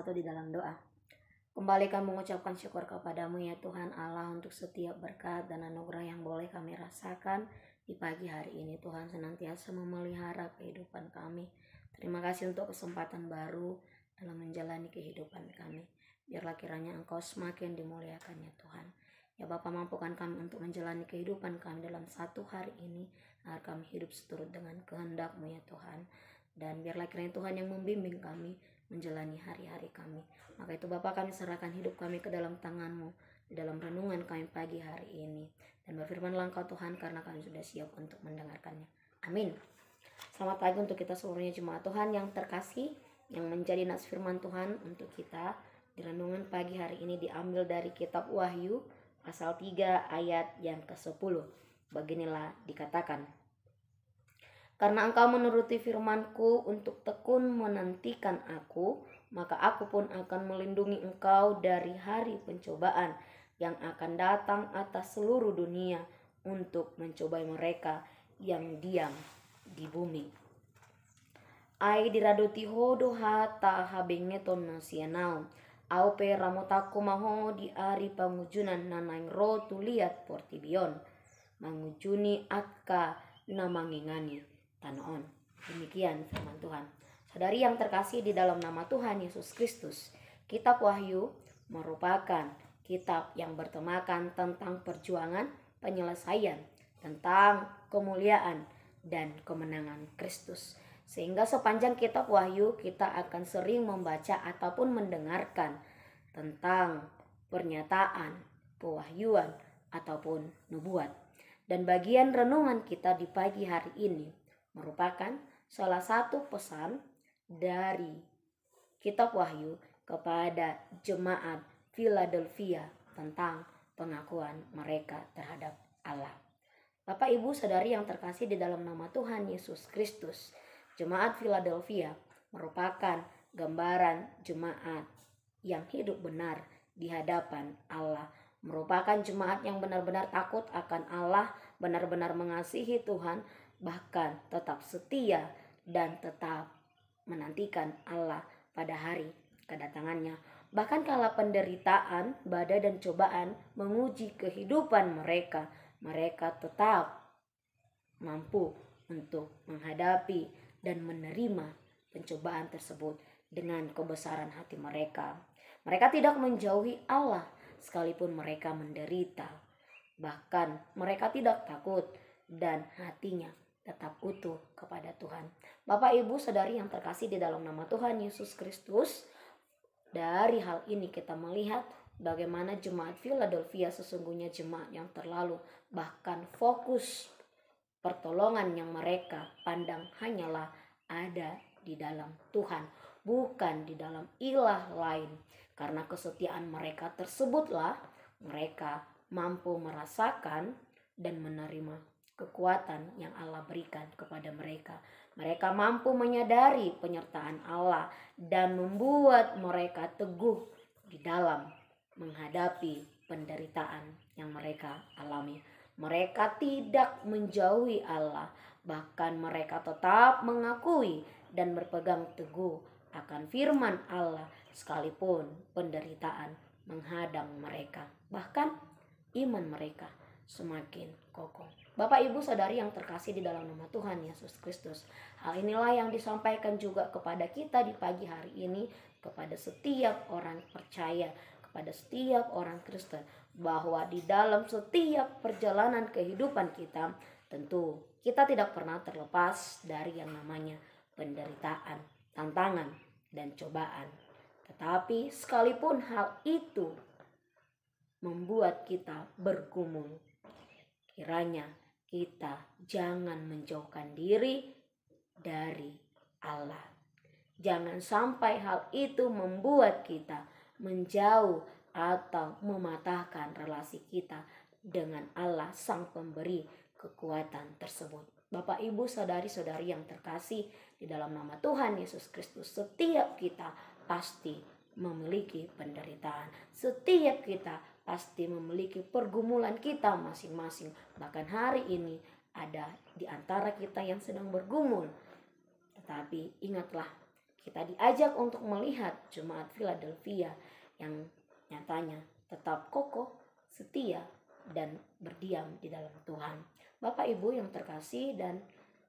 bersatu di dalam doa. Kembali kami mengucapkan syukur kepadamu ya Tuhan Allah untuk setiap berkat dan anugerah yang boleh kami rasakan di pagi hari ini. Tuhan senantiasa memelihara kehidupan kami. Terima kasih untuk kesempatan baru dalam menjalani kehidupan kami. Biarlah kiranya Engkau semakin dimuliakan ya Tuhan. Ya Bapa, mampukan kami untuk menjalani kehidupan kami dalam satu hari ini, agar kami hidup seturut dengan kehendak-Mu ya Tuhan. Dan biarlah kiranya Tuhan yang membimbing kami menjalani hari-hari kami. Maka itu Bapa, kami serahkan hidup kami ke dalam tangan-Mu di dalam renungan kami pagi hari ini. Dan berfirmanlah Engkau Tuhan, karena kami sudah siap untuk mendengarkannya. Amin. Selamat pagi untuk kita seluruhnya jemaat Tuhan yang terkasih, yang menjadi nas firman Tuhan untuk kita. Di renungan pagi hari ini diambil dari kitab Wahyu pasal 3 ayat yang ke-10. Beginilah dikatakan: karena engkau menuruti firman-Ku untuk tekun menantikan Aku, maka Aku pun akan melindungi engkau dari hari pencobaan yang akan datang atas seluruh dunia untuk mencobai mereka yang diam di bumi. Ai diraduti hodo hata habengeton na sianau, au pe ramotaku maho di ari pangujunan nanaing ro tuliat portibion, mangujuni akka namangingani tanoon. Demikian firman Tuhan. Saudari yang terkasih di dalam nama Tuhan Yesus Kristus, kitab Wahyu merupakan kitab yang bertemakan tentang perjuangan, penyelesaian, tentang kemuliaan dan kemenangan Kristus. Sehingga sepanjang kitab Wahyu kita akan sering membaca ataupun mendengarkan tentang pernyataan, pewahyuan ataupun nubuat. Dan bagian renungan kita di pagi hari ini merupakan salah satu pesan dari kitab Wahyu kepada jemaat Philadelphia tentang pengakuan mereka terhadap Allah. Bapak, Ibu, Saudari yang terkasih di dalam nama Tuhan Yesus Kristus, jemaat Philadelphia merupakan gambaran jemaat yang hidup benar di hadapan Allah, merupakan jemaat yang benar-benar takut akan Allah, benar-benar mengasihi Tuhan, bahkan tetap setia dan tetap menantikan Allah pada hari kedatangannya. Bahkan kala penderitaan, badai dan cobaan menguji kehidupan mereka, mereka tetap mampu untuk menghadapi dan menerima pencobaan tersebut dengan kebesaran hati mereka. Mereka tidak menjauhi Allah sekalipun mereka menderita. Bahkan mereka tidak takut dan hatinya tetap utuh kepada Tuhan. Bapak, Ibu, Saudari yang terkasih di dalam nama Tuhan Yesus Kristus, dari hal ini kita melihat bagaimana jemaat Philadelphia sesungguhnya jemaat yang terlalu, bahkan fokus pertolongan yang mereka pandang hanyalah ada di dalam Tuhan, bukan di dalam ilah lain. Karena kesetiaan mereka tersebutlah mereka mampu merasakan dan menerima kekuatan yang Allah berikan kepada mereka. Mereka mampu menyadari penyertaan Allah dan membuat mereka teguh di dalam menghadapi penderitaan yang mereka alami. Mereka tidak menjauhi Allah, bahkan mereka tetap mengakui dan berpegang teguh akan firman Allah sekalipun penderitaan menghadang mereka. Bahkan iman mereka semakin kokoh. Bapak, Ibu, Saudari yang terkasih di dalam nama Tuhan Yesus Kristus, hal inilah yang disampaikan juga kepada kita di pagi hari ini, kepada setiap orang percaya, kepada setiap orang Kristen, bahwa di dalam setiap perjalanan kehidupan kita, tentu kita tidak pernah terlepas dari yang namanya penderitaan, tantangan, dan cobaan. Tetapi sekalipun hal itu membuat kita bergumul, kiranya kita jangan menjauhkan diri dari Allah. Jangan sampai hal itu membuat kita menjauh atau mematahkan relasi kita dengan Allah Sang Pemberi kekuatan tersebut. Bapak, Ibu, Saudari-saudari yang terkasih di dalam nama Tuhan Yesus Kristus, setiap kita pasti memiliki penderitaan. Setiap kita pasti memiliki pergumulan kita masing-masing. Bahkan hari ini ada di antara kita yang sedang bergumul. Tetapi ingatlah, Kita diajak untuk melihat jemaat Philadelphia yang nyatanya tetap kokoh, setia, dan berdiam di dalam Tuhan. Bapak Ibu yang terkasih dan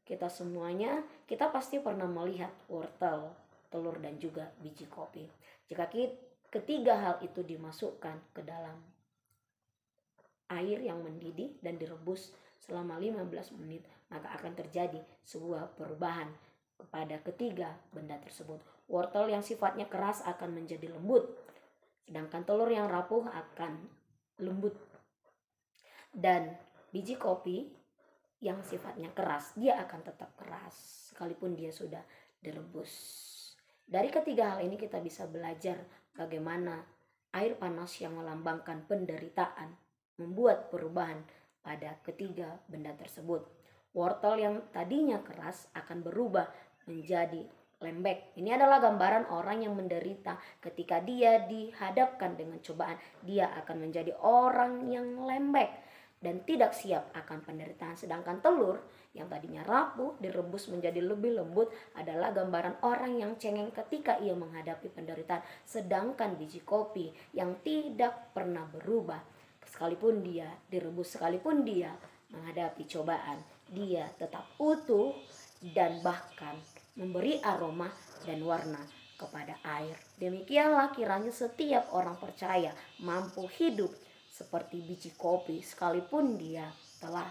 kita semuanya, kita pasti pernah melihat wortel, telur, dan juga biji kopi. Jika ketiga hal itu dimasukkan ke dalam air yang mendidih dan direbus selama 15 menit, maka akan terjadi sebuah perubahan kepada ketiga benda tersebut. Wortel yang sifatnya keras akan menjadi lembut, sedangkan telur yang rapuh akan lembut. Dan biji kopi yang sifatnya keras, dia akan tetap keras sekalipun dia sudah direbus. Dari ketiga hal ini kita bisa belajar bagaimana air panas yang melambangkan penderitaan membuat perubahan pada ketiga benda tersebut. Wortel yang tadinya keras akan berubah menjadi lembek. Ini adalah gambaran orang yang menderita. Ketika dia dihadapkan dengan cobaan, dia akan menjadi orang yang lembek dan tidak siap akan penderitaan. Sedangkan telur yang tadinya rapuh direbus menjadi lebih lembut adalah gambaran orang yang cengeng ketika ia menghadapi penderitaan. Sedangkan biji kopi yang tidak pernah berubah, sekalipun dia direbus, sekalipun dia menghadapi cobaan, dia tetap utuh dan bahkan memberi aroma dan warna kepada air. Demikianlah kiranya setiap orang percaya mampu hidup seperti biji kopi, sekalipun dia telah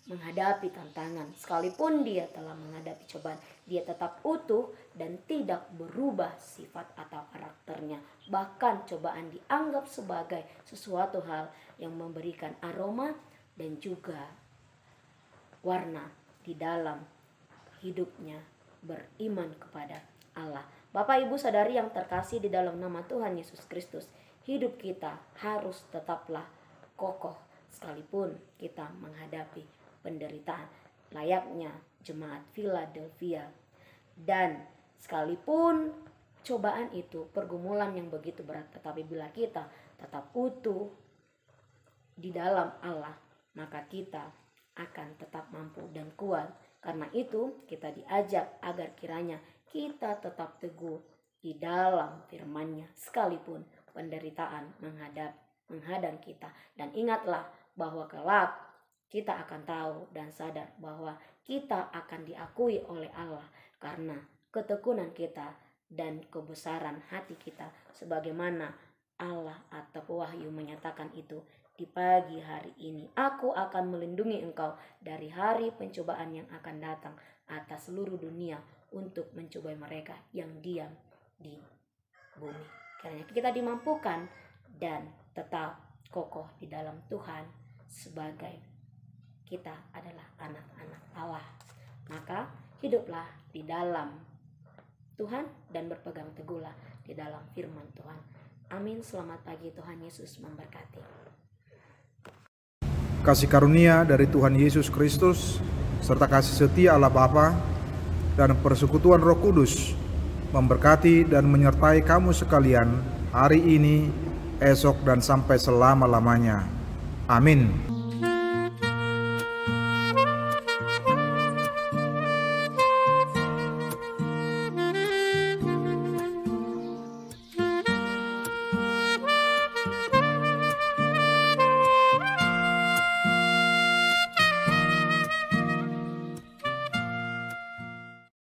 menghadapi tantangan, sekalipun dia telah menghadapi cobaan, dia tetap utuh dan tidak berubah sifat atau karakternya. Bahkan cobaan dianggap sebagai sesuatu hal yang memberikan aroma dan juga warna di dalam hidupnya beriman kepada Allah. Bapak Ibu sadari yang terkasih di dalam nama Tuhan Yesus Kristus, hidup kita harus tetaplah kokoh sekalipun kita menghadapi penderitaan, layaknya jemaat Philadelphia. Dan sekalipun cobaan itu pergumulan yang begitu berat, tetapi bila kita tetap utuh di dalam Allah, maka kita akan tetap mampu dan kuat. Karena itu kita diajak agar kiranya kita tetap teguh di dalam firman-Nya sekalipun penderitaan menghadang kita. Dan ingatlah bahwa kelak kita akan tahu dan sadar bahwa kita akan diakui oleh Allah karena ketekunan kita dan kebesaran hati kita, sebagaimana Allah atau Wahyu menyatakan itu di pagi hari ini. Aku akan melindungi engkau dari hari pencobaan yang akan datang atas seluruh dunia untuk mencobai mereka yang diam di bumi. Karena kita dimampukan dan tetap kokoh di dalam Tuhan sebagai kita adalah anak-anak Allah. Maka hiduplah di dalam Tuhan dan berpegang teguhlah di dalam firman Tuhan. Amin. Selamat pagi, Tuhan Yesus memberkati. Kasih karunia dari Tuhan Yesus Kristus serta kasih setia Allah Bapa dan persekutuan Roh Kudus memberkati dan menyertai kamu sekalian hari ini, esok, dan sampai selama-lamanya. Amin.